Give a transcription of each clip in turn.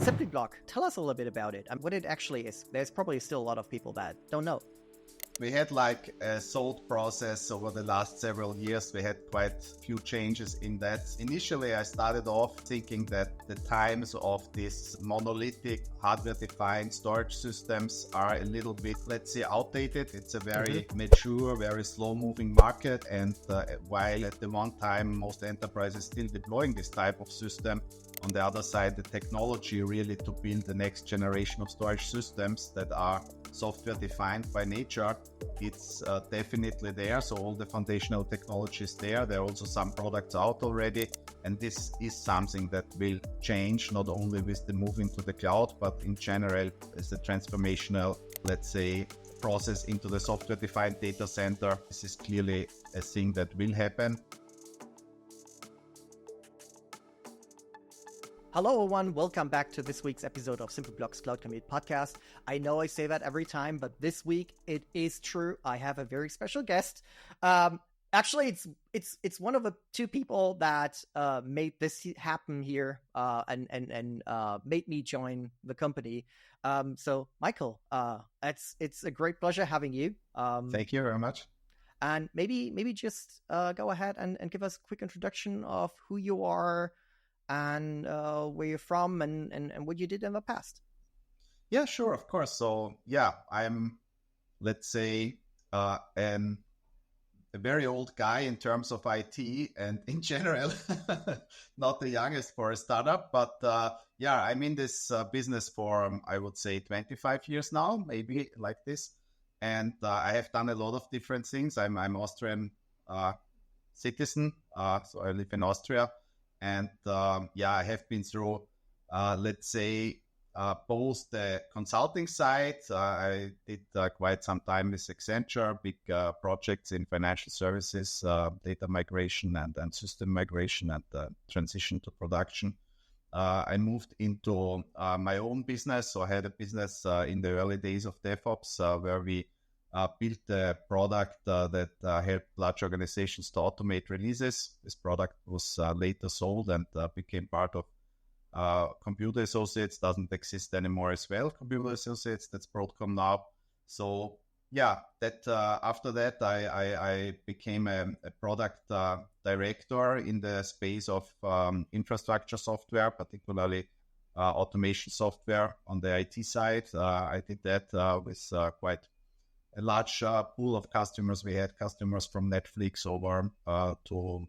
Simplyblock, tell us a little bit about it and what it actually is. There's probably still a lot of people that don't know. We had like a sold process over the last several years. We had quite a few changes in that. Initially, I started off thinking that the times of these monolithic hardware-defined storage systems are a little bit, let's say, outdated. It's a very mature, very slow-moving market. And while at the one time, most enterprises still deploying this type of system, on the other side, the technology really to build the next generation of storage systems that are software defined by nature, it's definitely there. So all the foundational technology is there. There are also some products out already. And this is something that will change not only with the move into the cloud, but in general as a transformational, let's say, process into the software defined data center. This is clearly a thing that will happen. Hello everyone, welcome back to this week's episode of Simplyblock's Cloud Commute podcast. I know I say that every time, but this week it is true. I have a very special guest. Actually, it's one of the two people that made this happen here and made me join the company. So Michael, it's a great pleasure having you. Thank you very much. And maybe just go ahead and give us a quick introduction of who you are and where you're from and what you did in the past. Yeah, sure, of course. So yeah, I'm, let's say, a very old guy in terms of IT and in general, not the youngest for a startup, but yeah, I'm in this business for, I would say 25 years now, maybe like this. And I have done a lot of different things. I'm Austrian citizen, so I live in Austria. And yeah, I have been through, let's say, both the consulting side. I did quite some time with Accenture, big projects in financial services, data migration and system migration and transition to production. I moved into my own business. So I had a business in the early days of DevOps where we built a product that helped large organizations to automate releases. This product was later sold and became part of Computer Associates. Doesn't exist anymore as well. Computer Associates, that's Broadcom now. So yeah, that after that I became a product director in the space of infrastructure software, particularly automation software on the IT side. I did that with quite a large pool of customers. We had customers from Netflix over to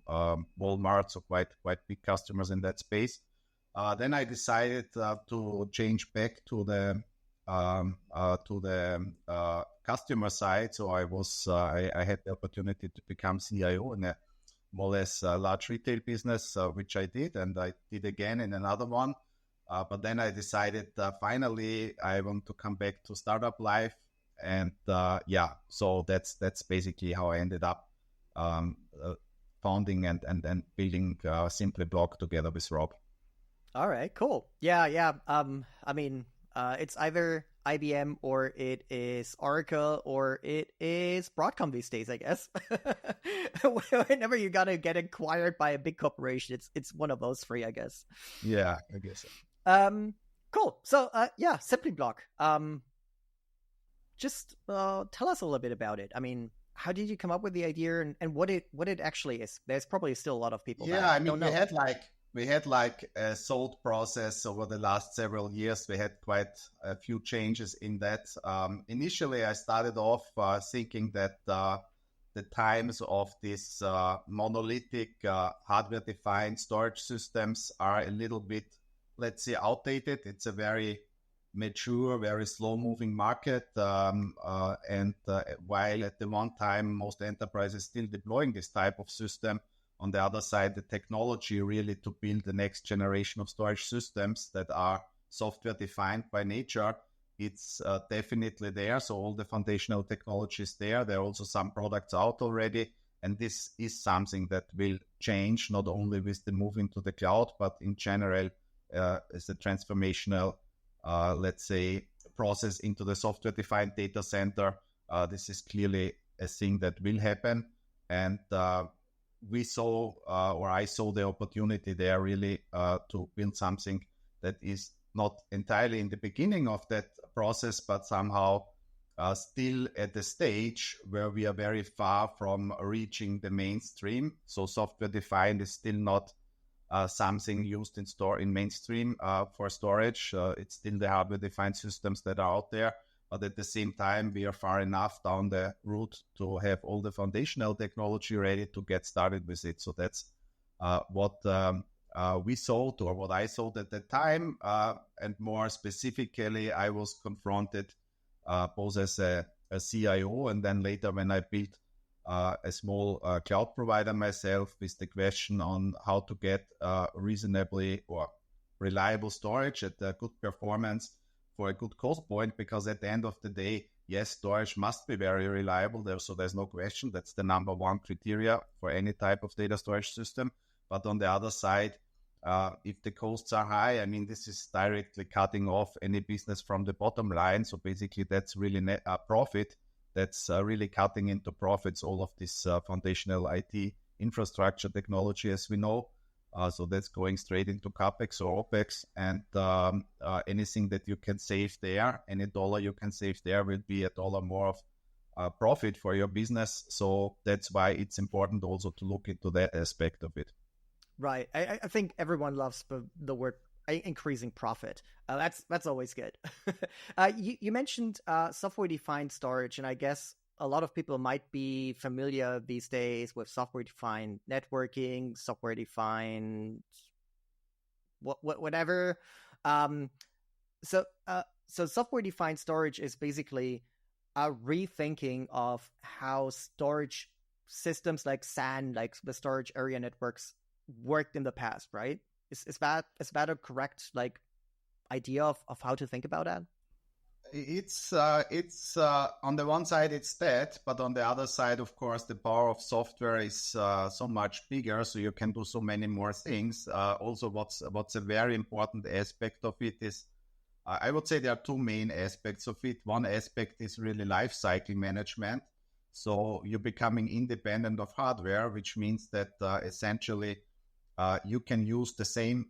Walmart, so quite big customers in that space. Then I decided to change back to the customer side. So I had the opportunity to become CIO in a more or less large retail business, which I did, and I did again in another one. But then I decided finally I want to come back to startup life. And yeah, so that's basically how I ended up founding and building Simplyblock together with Rob. All right, cool. Yeah. I mean, it's either IBM or it is Oracle or it is Broadcom these days, I guess. Whenever you gotta get acquired by a big corporation, it's one of those three, I guess. Yeah, I guess so. Cool. So yeah, Simplyblock. Just tell us a little bit about it. I mean, how did you come up with the idea and what it actually is? There's probably still a lot of people that don't know. We had like a sold process over the last several years. We had quite a few changes in that. Initially, I started off thinking that the times of these monolithic hardware-defined storage systems are a little bit, let's say, outdated. It's a very mature, very slow-moving market. And while at the one time, most enterprises still deploying this type of system, on the other side, the technology really to build the next generation of storage systems that are software defined by nature, it's definitely there. So all the foundational technology is there. There are also some products out already. And this is something that will change not only with the move into the cloud, but in general as a transformational, let's say, process into the software defined data center. This is clearly a thing that will happen. And we saw, or I saw the opportunity there really to build something that is not entirely in the beginning of that process, but somehow still at the stage where we are very far from reaching the mainstream. So software defined is still not something used in mainstream for storage. It's still the hardware defined systems that are out there. But at the same time, we are far enough down the route to have all the foundational technology ready to get started with it. So that's what we sold, or what I sold at the time. And more specifically, I was confronted both as a CIO, and then later when I built a small cloud provider myself, with the question on how to get reasonably or reliable storage at a good performance for a good cost point, because at the end of the day, yes, storage must be very reliable. So there's no question. That's the number one criteria for any type of data storage system. But on the other side, if the costs are high, I mean, this is directly cutting off any business from the bottom line. So basically, that's really net profit. That's really cutting into profits, all of this foundational IT infrastructure technology, as we know. So that's going straight into CapEx or OpEx, and anything that you can save there, any dollar you can save there will be a dollar more of profit for your business. So that's why it's important also to look into that aspect of it. Right. I think everyone loves the word increasing profit. That's always good. You mentioned software-defined storage, and I guess a lot of people might be familiar these days with software-defined networking, software-defined whatever. So software-defined storage is basically a rethinking of how storage systems like SAN, like the storage area networks, worked in the past, right? Is that a correct idea of how to think about that? It's on the one side it's that, but on the other side, of course, the power of software is so much bigger, so you can do so many more things. Also, what's a very important aspect of it is, I would say there are two main aspects of it. One aspect is really life cycle management. So you're becoming independent of hardware, which means that essentially you can use the same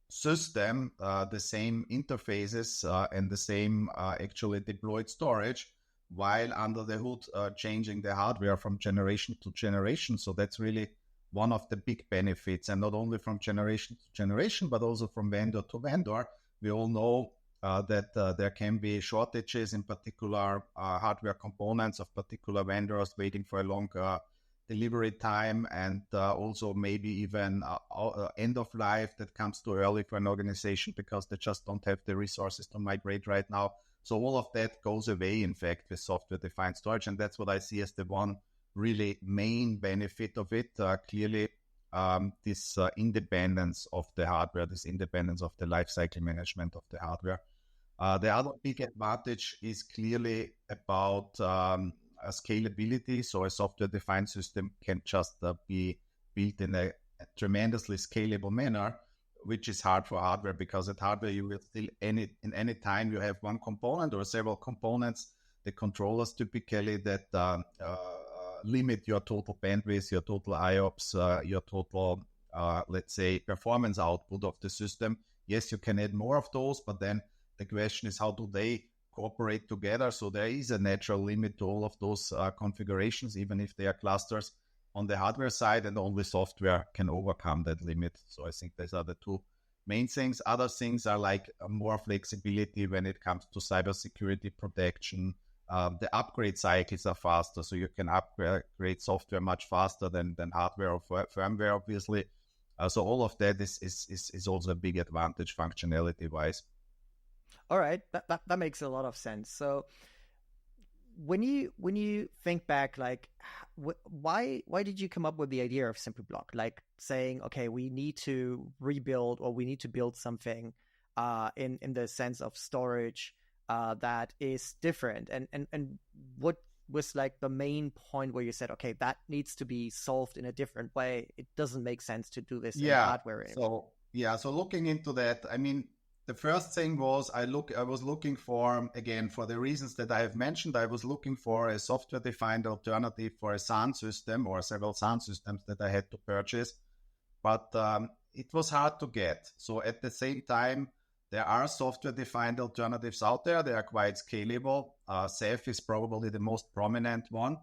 system, the same interfaces, and the same actually deployed storage, while under the hood changing the hardware from generation to generation. So that's really one of the big benefits, and not only from generation to generation, but also from vendor to vendor. We all know that there can be shortages, in particular hardware components of particular vendors, waiting for a long delivery time, and also maybe even end of life that comes too early for an organization because they just don't have the resources to migrate right now. So all of that goes away, in fact, with software-defined storage, and that's what I see as the one really main benefit of it. Clearly, this independence of the hardware, this independence of the lifecycle management of the hardware. The other big advantage is clearly about scalability. So a software-defined system can just be built in a tremendously scalable manner, which is hard for hardware, because at hardware you will still in any time you have one component or several components, the controllers typically that limit your total bandwidth, your total IOPS, your total let's say performance output of the system. Yes, you can add more of those, but then the question is, how do they cooperate together? So there is a natural limit to all of those configurations, even if they are clusters on the hardware side, and only software can overcome that limit. So I think these are the two main things. Other things are like more flexibility when it comes to cybersecurity protection. The upgrade cycles are faster, so you can upgrade software much faster than hardware or firmware, obviously. So all of that is also a big advantage functionality-wise. All right, that makes a lot of sense. So when you think back, why did you come up with the idea of Simplyblock? Like saying, okay, we need to rebuild, or we need to build something in the sense of storage that is different, and what was like the main point where you said, okay, that needs to be solved in a different way. It doesn't make sense to do this in hardware anymore. So looking into that, I mean, the first thing was I was looking for, again, for the reasons that I have mentioned, I was looking for a software-defined alternative for a SAN system or several SAN systems that I had to purchase, but it was hard to get. So at the same time, There are software-defined alternatives out there. They are quite scalable. Ceph is probably the most prominent one,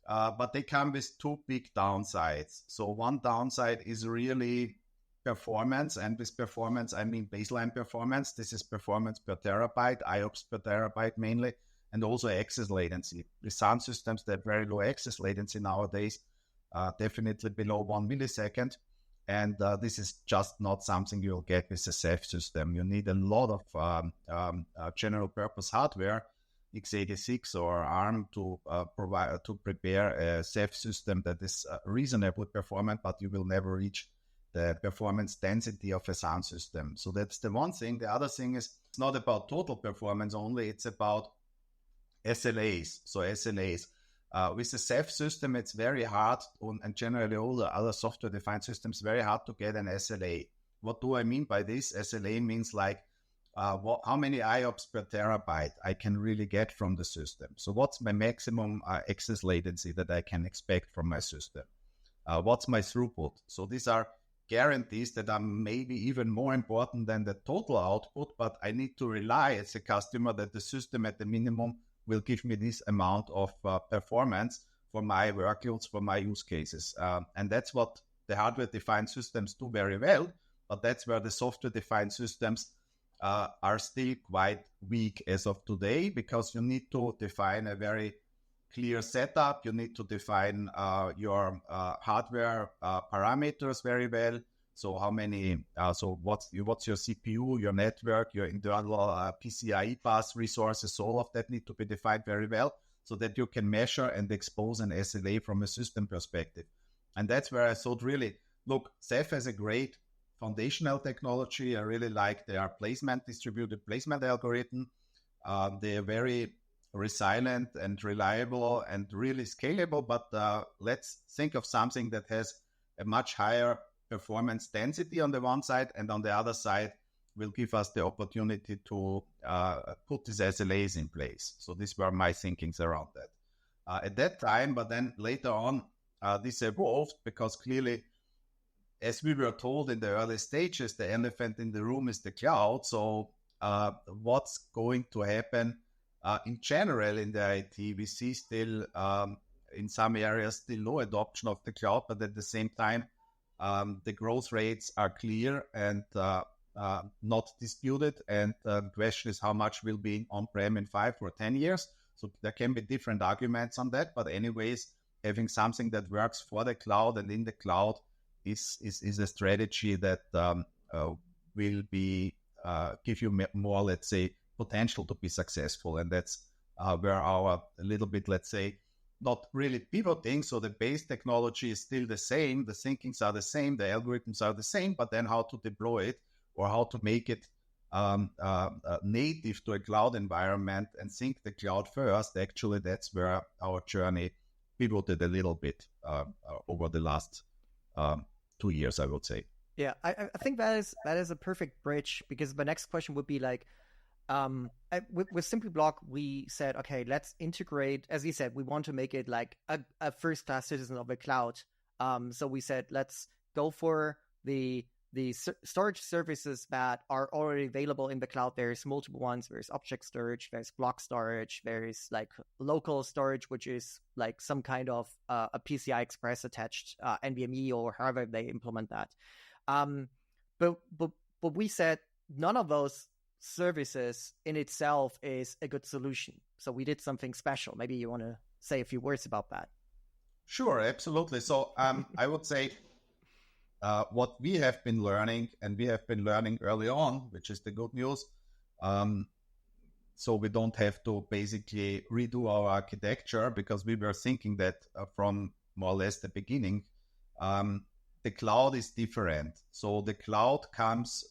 but they come with two big downsides. So one downside is really performance, and with performance, I mean baseline performance. This is performance per terabyte, IOPS per terabyte mainly, and also access latency. With sound systems that have very low access latency nowadays, definitely below 1 millisecond. And this is just not something you'll get with a Ceph system. You need a lot of general purpose hardware, x86 or ARM, to prepare a Ceph system that is reasonably performant, but you will never reach the performance density of a sound system. So that's the one thing. The other thing is it's not about total performance only, it's about SLAs. So SLAs. With the Ceph system, it's very hard, and generally all the other software-defined systems, very hard to get an SLA. What do I mean by this? SLA means like how many IOPS per terabyte I can really get from the system. So what's my maximum access latency that I can expect from my system? What's my throughput? So these are guarantees that are maybe even more important than the total output, but I need to rely as a customer that the system at the minimum will give me this amount of performance for my workloads, for my use cases. And that's what the hardware-defined systems do very well, but that's where the software-defined systems are still quite weak as of today, because you need to define a very clear setup. You need to define your hardware parameters very well. So how many, so what's your CPU, your network, your internal PCIe bus resources, so all of that need to be defined very well so that you can measure and expose an SLA from a system perspective. And that's where I thought really, look, Ceph has a great foundational technology. I really like their distributed placement algorithm. They are very resilient and reliable and really scalable, but let's think of something that has a much higher performance density on the one side, and on the other side will give us the opportunity to put these SLAs in place. So these were my thinkings around that at that time. But then later on, this evolved, because clearly, as we were told in the early stages, the elephant in the room is the cloud. So what's going to happen in general in the IT? We see still in some areas still low adoption of the cloud, but at the same time, the growth rates are clear and not disputed. And the question is how much will be on-prem in 5 or 10 years. So there can be different arguments on that. But anyways, having something that works for the cloud and in the cloud is a strategy that will be give you more, let's say, potential to be successful. And that's where our a little bit, let's say, not really pivoting. So the base technology is still the same. The thinkings are the same. The algorithms are the same, but then how to deploy it or how to make it native to a cloud environment and think the cloud first. Actually, that's where our journey pivoted a little bit over the last 2 years, I would say. Yeah, I think that is a perfect bridge, because my next question would be like, with Simplyblock, we said, okay, let's integrate. As you said, we want to make it like a first-class citizen of the cloud. So we said, let's go for the storage services that are already available in the cloud. There's multiple ones. There's object storage, there's block storage, there's like local storage, which is like some kind of a PCI Express attached NVMe or however they implement that. But we said none of those services in itself is a good solution. So we did something special. Maybe you want to say a few words about that. Sure, absolutely. So I would say what we have been learning, and we have been learning early on, which is the good news. So we don't have to basically redo our architecture, because we were thinking that from more or less the beginning, the cloud is different. So the cloud comes,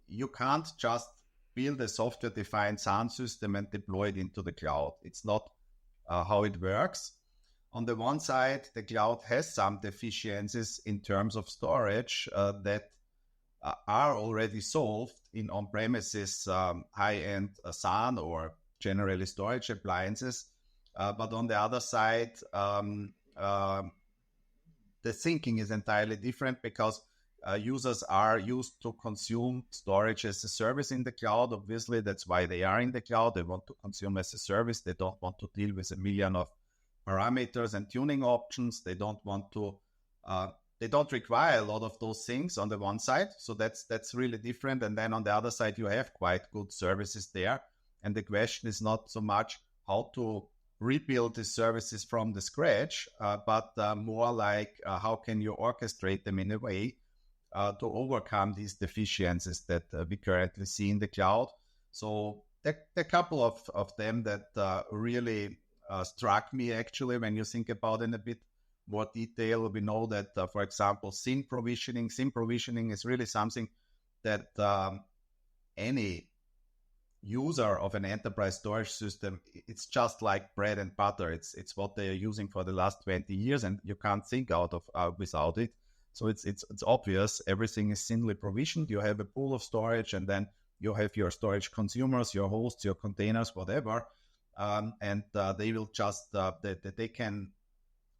you can't just build a software-defined sound system and deploy it into the cloud. It's not how it works. On the one side, the cloud has some deficiencies in terms of storage that are already solved in on-premises high-end SAN or generally storage appliances. But on the other side, the thinking is entirely different, because users are used to consume storage as a service in the cloud. Obviously, that's why they are in the cloud. They want to consume as a service. They don't want to deal with a million of parameters and tuning options. They don't want to, they don't require a lot of those things on the one side. So that's really different. And then on the other side, you have quite good services there. And the question is not so much how to rebuild the services from the scratch, but more like how can you orchestrate them in a way to overcome these deficiencies that we currently see in the cloud. So there are a couple of them that really struck me actually when you think about it in a bit more detail. We know that, for example, SIM provisioning is really something that any user of an enterprise storage system, it's just like bread and butter. It's what they are using for the last 20 years, and you can't think out of without it. So it's obvious. Everything is singly provisioned. You have a pool of storage, and then you have your storage consumers, your hosts, your containers, whatever, and they will just they can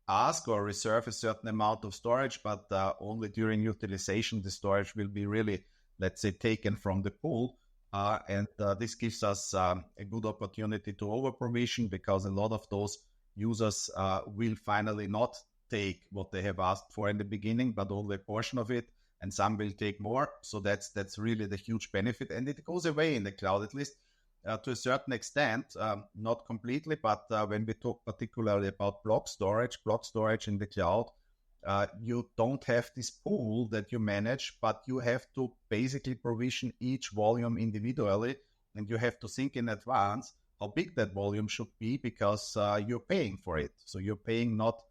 ask or reserve a certain amount of storage, but only during utilization the storage will be really, let's say, taken from the pool. And this gives us a good opportunity to over-provision, because a lot of those users will finally not take what they have asked for in the beginning, but only a portion of it, and some will take more. So that's really the huge benefit, and it goes away in the cloud, at least to a certain extent, not completely, but when we talk particularly about block storage in the cloud, you don't have this pool that you manage, but you have to basically provision each volume individually, and you have to think in advance how big that volume should be, because you're paying for it. So you're paying not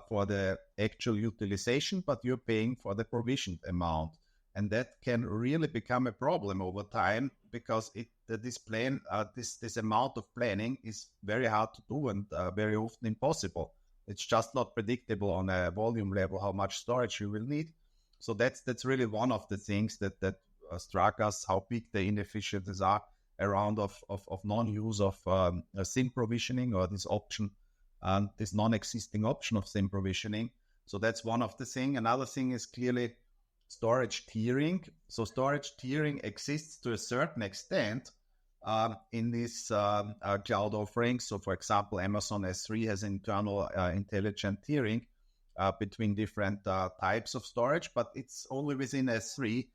for the actual utilization, but you're paying for the provisioned amount. And that can really become a problem over time, because this amount of planning is very hard to do, and very often impossible. It's just not predictable on a volume level how much storage you will need. So that's really one of the things that struck us, how big the inefficiencies are around of non-use of SIM provisioning, or this option, this non-existing option of SIM provisioning. So that's one of the things. Another thing is clearly storage tiering. So storage tiering exists to a certain extent in these cloud offerings. So for example, Amazon S3 has internal intelligent tiering between different types of storage, but it's only within S3,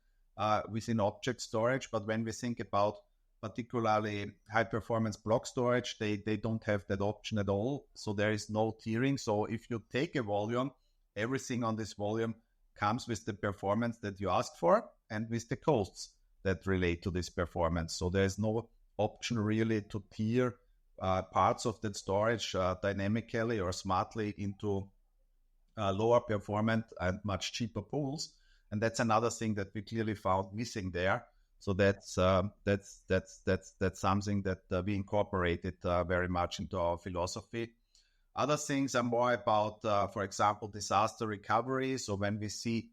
within object storage. But when we think about particularly high performance block storage, they don't have that option at all. So there is no tiering. So if you take a volume, everything on this volume comes with the performance that you asked for and with the costs that relate to this performance. So there's no option really to tier parts of that storage dynamically or smartly into lower performant and much cheaper pools. And that's another thing that we clearly found missing there. So that's something that we incorporated very much into our philosophy. Other things are more about, for example, disaster recovery. So when we see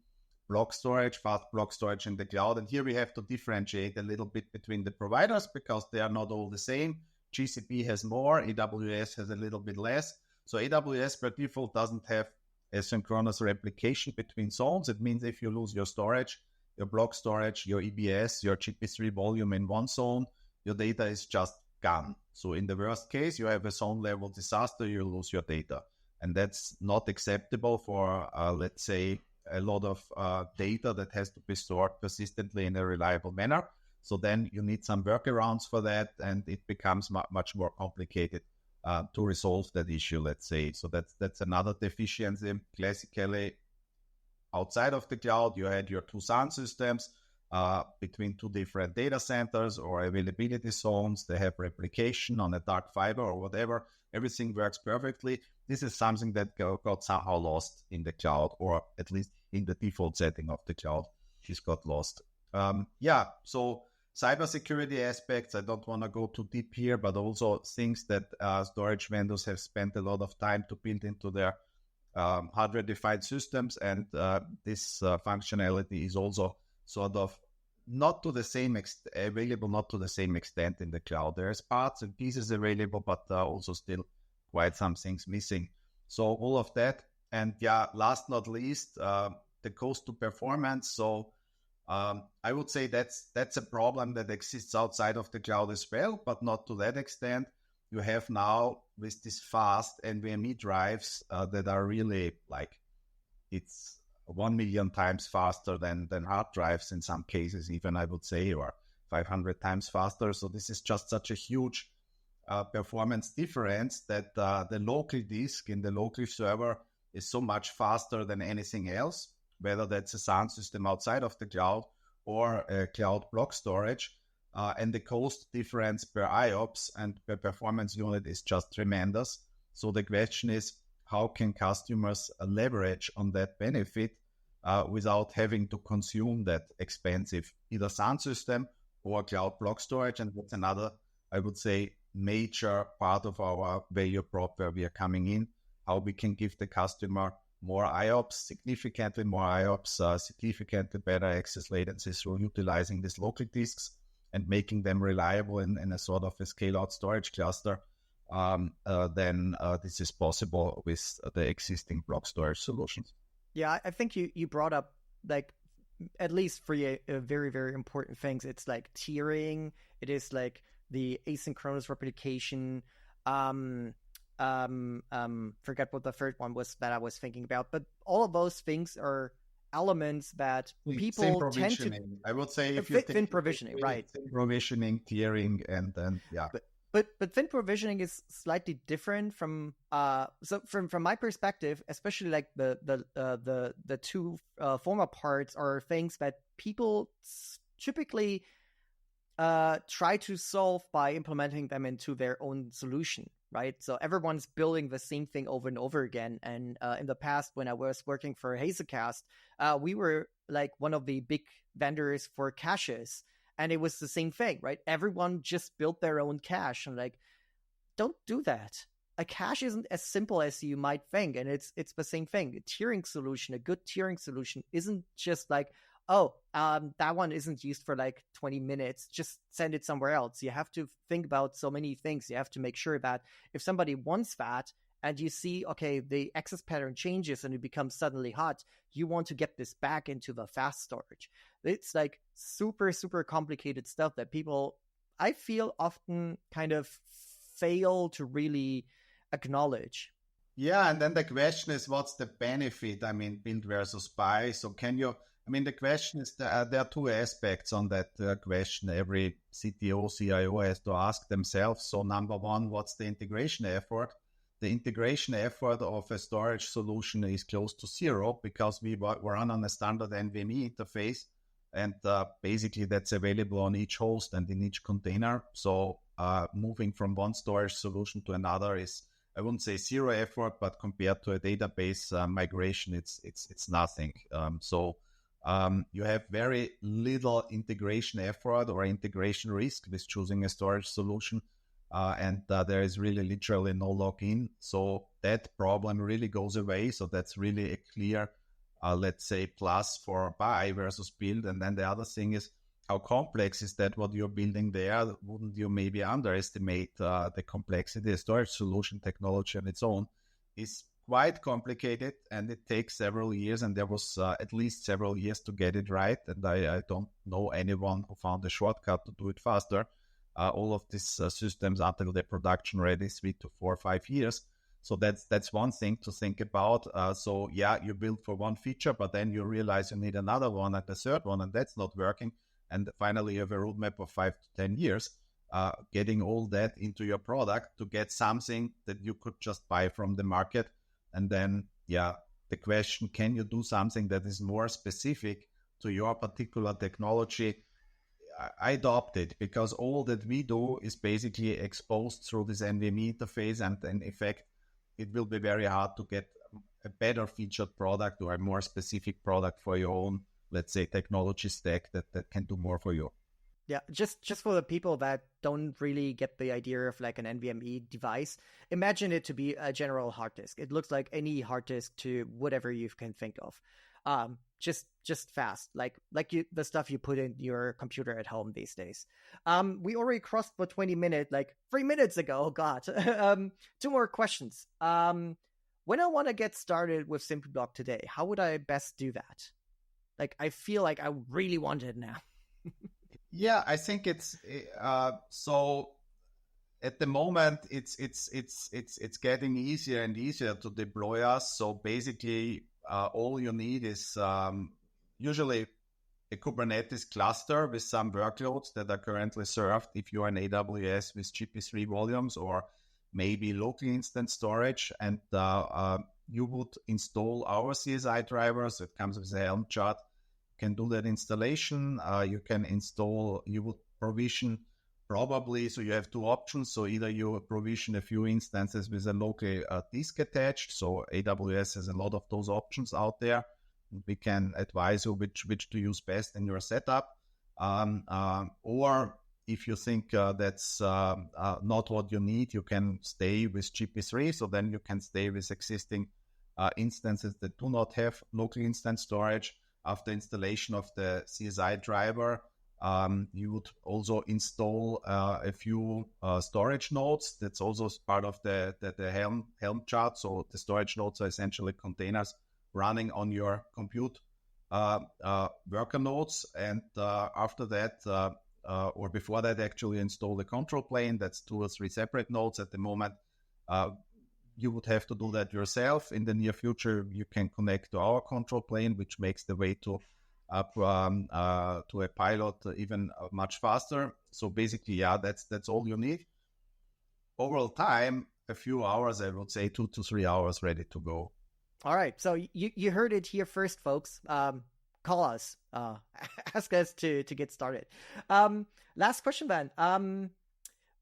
block storage, fast block storage in the cloud, and here we have to differentiate a little bit between the providers, because they are not all the same. GCP has more, AWS has a little bit less. So AWS by default doesn't have asynchronous replication between zones. It means if you lose your storage, your block storage, your EBS, your GP3 volume in one zone, your data is just gone. So in the worst case, you have a zone level disaster, you lose your data. And that's not acceptable for, let's say, a lot of data that has to be stored persistently in a reliable manner. So then you need some workarounds for that, and it becomes much more complicated to resolve that issue, let's say. So that's another deficiency. Classically, outside of the cloud, you had your two SAN systems between two different data centers or availability zones. They have replication on a dark fiber or whatever. Everything works perfectly. This is something that got somehow lost in the cloud, or at least in the default setting of the cloud. This got lost. So cybersecurity aspects, I don't want to go too deep here, but also things that storage vendors have spent a lot of time to build into their hardware-defined systems, and this functionality is also sort of not to the same available, not to the same extent in the cloud. There's parts and pieces available, but also still quite some things missing. So all of that, and last not least, the cost to performance. So I would say that's a problem that exists outside of the cloud as well, but not to that extent. You have now with these fast NVMe drives that are really like, it's 1 million times faster than hard drives in some cases, even I would say, or 500 times faster. So this is just such a huge performance difference that the local disk in the local server is so much faster than anything else, whether that's a SAN system outside of the cloud or a cloud block storage. And the cost difference per IOPS and per performance unit is just tremendous. So the question is, how can customers leverage on that benefit without having to consume that expensive either SAN system or cloud block storage? And that's another, I would say, major part of our value prop where we are coming in, how we can give the customer more IOPS, significantly more IOPS, significantly better access latency through utilizing these local disks and making them reliable in a sort of a scale-out storage cluster. Then this is possible with the existing block storage solutions. Yeah, I think you brought up, like, at least for a very, very important things. It's like tiering. It is like the asynchronous replication. Forget what the third one was that I was thinking about. But all of those things are elements that people tend to. I would say if you thin provisioning, right? Thin provisioning, tiering, and then yeah. But thin provisioning is slightly different from so from my perspective, especially like the two former parts are things that people typically try to solve by implementing them into their own solution, right? So everyone's building the same thing over and over again. And in the past, when I was working for Hazelcast, we were like one of the big vendors for caches. And it was the same thing, right? Everyone just built their own cache. And like, don't do that. A cache isn't as simple as you might think. And it's the same thing. A tiering solution, a good tiering solution isn't just like, oh, that one isn't used for like 20 minutes. Just send it somewhere else. You have to think about so many things. You have to make sure that if somebody wants that and you see, okay, the access pattern changes and it becomes suddenly hot, you want to get this back into the fast storage. It's like super, super complicated stuff that people, I feel, often kind of fail to really acknowledge. Yeah, and then the question is, what's the benefit? I mean, build versus buy. So can you, I mean, the question is, there are two aspects on that question every CTO, CIO has to ask themselves. So number one, what's the integration effort? The integration effort of a storage solution is close to zero because we run on a standard NVMe interface, and basically that's available on each host and in each container. So moving from one storage solution to another is, I wouldn't say zero effort, but compared to a database migration, it's nothing. So you have very little integration effort or integration risk with choosing a storage solution. And there is really literally no login. So that problem really goes away. So that's really a clear, let's say, plus for buy versus build. And then the other thing is, how complex is that what you're building there? Wouldn't you maybe underestimate the complexity? A storage solution technology on its own is quite complicated, and it takes several years, and there was at least several years to get it right. And I don't know anyone who found a shortcut to do it faster. All of these systems until they're production ready, 3 to 4 or 5 years. So that's one thing to think about. So yeah, you build for one feature, but then you realize you need another one and a third one, and that's not working. And finally, you have a roadmap of 5 to 10 years, getting all that into your product to get something that you could just buy from the market. And then, yeah, the question, can you do something that is more specific to your particular technology? I adopt it because all that we do is basically exposed through this NVMe interface, and in effect, it will be very hard to get a better featured product or a more specific product for your own, let's say, technology stack that can do more for you. Yeah, just for the people that don't really get the idea of like an NVMe device, imagine it to be a general hard disk. It looks like any hard disk to whatever you can think of. Just fast, like the stuff you put in your computer at home these days. We already crossed the 20-minute, like 3 minutes ago. Oh God. 2 more questions. when I want to get started with Simplyblock today, how would I best do that? Like, I feel like I really want it now. Yeah, I think it's so. At the moment, it's getting easier and easier to deploy us. So basically, all you need is usually a Kubernetes cluster with some workloads that are currently served if you are in AWS with GP3 volumes, or maybe local instance storage. And you would install our CSI drivers. It comes with a Helm chart. You can do that installation. You would provision probably, so you have two options. So either you provision a few instances with a local disk attached. So AWS has a lot of those options out there. We can advise you which to use best in your setup. Or if you think that's not what you need, you can stay with GP3. So then you can stay with existing instances that do not have local instance storage. After installation of the CSI driver, you would also install a few storage nodes. That's also part of the Helm chart. So the storage nodes are essentially containers running on your compute worker nodes. And after that, or before that, actually install the control plane. That's 2 or 3 separate nodes at the moment. You would have to do that yourself. In the near future, you can connect to our control plane, which makes the way to a pilot even much faster. So basically, yeah, that's all you need. Overall time, a few hours, I would say 2 to 3 hours ready to go. All right. So you heard it here first, folks. Call us, ask us to get started. Last question, Ben.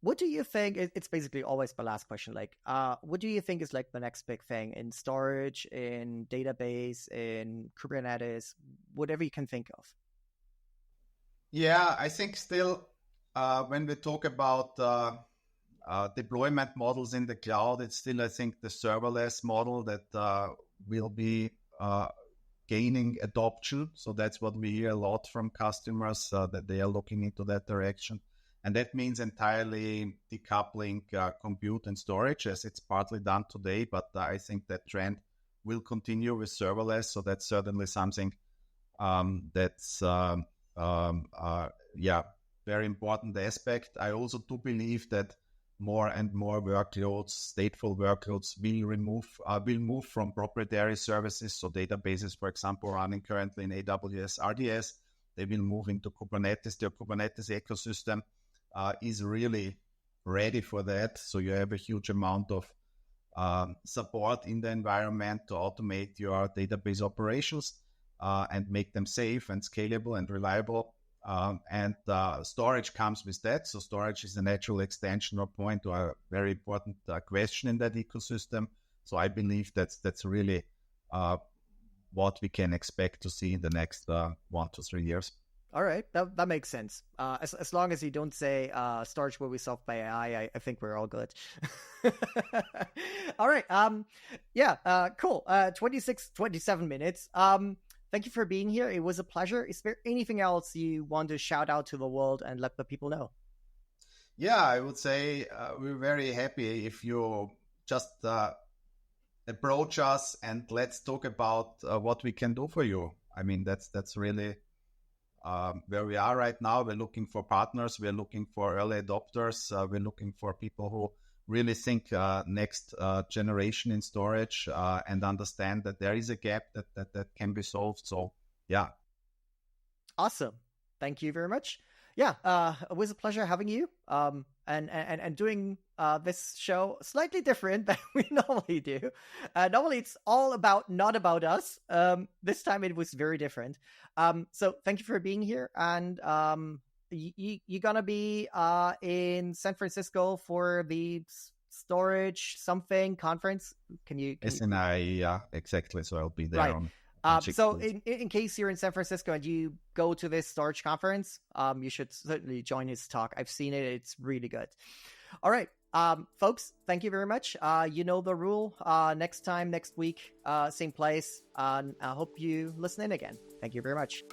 What do you think? It's basically always my last question. Like, what do you think is like the next big thing in storage, in database, in Kubernetes, whatever you can think of? Yeah, I think still when we talk about deployment models in the cloud, it's still, I think, the serverless model that will be gaining adoption. So that's what we hear a lot from customers, that they are looking into that direction. And that means entirely decoupling compute and storage, as it's partly done today. But I think that trend will continue with serverless. So that's certainly something that's, very important aspect. I also do believe that more and more workloads, stateful workloads, will move from proprietary services. So databases, for example, running currently in AWS RDS, they will move into Kubernetes. The Kubernetes ecosystem is really ready for that. So you have a huge amount of support in the environment to automate your database operations and make them safe and scalable and reliable. And storage comes with that. So storage is a natural extension or point to a very important question in that ecosystem. So I believe that's really what we can expect to see in the next 1 to 3 years. All right, that makes sense. As long as you don't say storage will be solved by AI, I think we're all good. All right. Cool. 27 minutes. Thank you for being here. It was a pleasure. Is there anything else you want to shout out to the world and let the people know? Yeah, I would say we're very happy if you just approach us and let's talk about what we can do for you. I mean, that's really where we are right now. We're looking for partners. We're looking for early adopters. We're looking for people who really think next generation in storage and understand that there is a gap that can be solved. So, yeah. Awesome. Thank you very much. Yeah, it was a pleasure having you and doing this show slightly different than we normally do. Normally it's all not about us. This time it was very different. So thank you for being here. And you're going to be in San Francisco for the storage something conference. Can you? SNI, yeah, exactly. So I'll be there. Right. So in case you're in San Francisco and you go to this storage conference, you should certainly join his talk. I've seen it. It's really good. All right. Folks, thank you very much. You know the rule. Next week, same place. I hope you listen in again. Thank you very much.